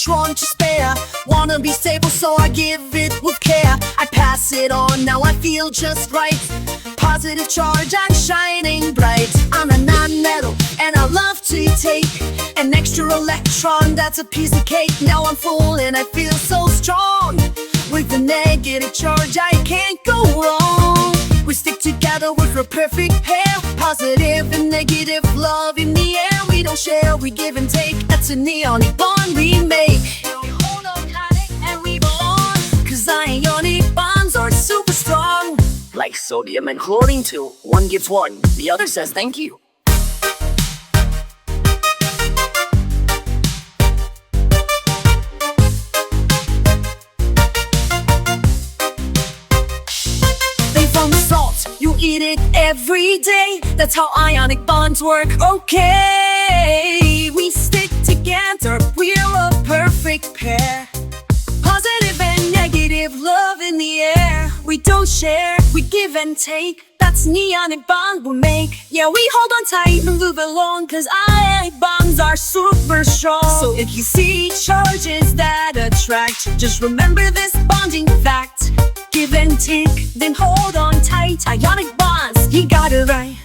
electron to spare. Wanna be stable, so I give it with care. I pass it on, now I feel just right. Positive charge and shining bright. I'm a non-metal and I love to take an extra electron, that's a piece of cake. Now I'm full and I feel so strong. With the negative charge I can't go wrong. We stick together with a perfect pair. Positive and negative love in the air. We don't share, we give and take. That's an ionic bond we make. We hold on tight and we belong. Cause ionic bonds are super strong. Like sodium and chlorine too. One gives one, the other says thank you. You eat it every day. That's how ionic bonds work. Okay, we stick together. We're a perfect pair. Positive and negative love in the air. We don't share, we give and take. That's an ionic bond we make. Yeah, we hold on tight and move along. Cause ionic bonds are super strong. So if you see charges that attract, just remember this bonding fact. Give and take, then hold on tight. Ionic bonds, you got it right.